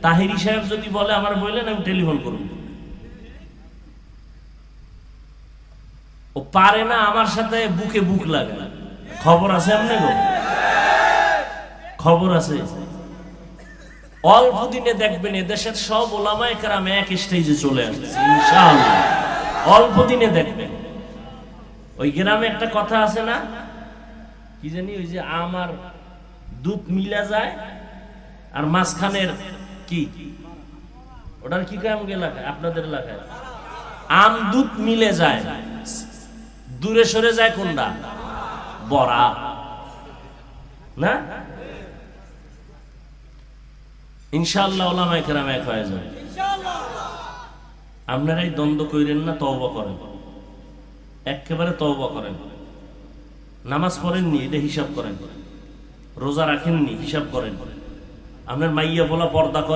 তাহিরি সাহেব যদি বলে আমার বললেন আমি টেলিফোন করব, ও পারে না আমার সাথে বুকে বুক লাগে না। খবর আছে আপনি গো, খবর আছে। অল্প দিনে দেখবেন এদেশের সব ওলামায়ে কেরাম এক স্টেজে চলে আসছে ইনশাআল্লাহ, অল্প দিনে দেখবেন। ওই গ্রামে একটা কথা আছে না, কি জানি, ওই যে আমার দুধ মিলা যায় আর মাঝখানের কি, ওটার কি কয় আমাকে এলাকায়, আপনাদের এলাকায় আম দুধ মিলে যায়, দূরে সরে যায় কোনটা, বড়া না। ইনশাআল্লাহ ওলামায়ে কেরাম এক হয়ে যাবে। আপনারাই দ্বন্দ্ব কইরেন না, তওবা করেন, একেবারে তওবা করেন। নামাজ পড়েননি এটা হিসাব করেন, রোজা রাখেননি হিসাব করেন, আপনার মাইয়া বলা পর্দা করে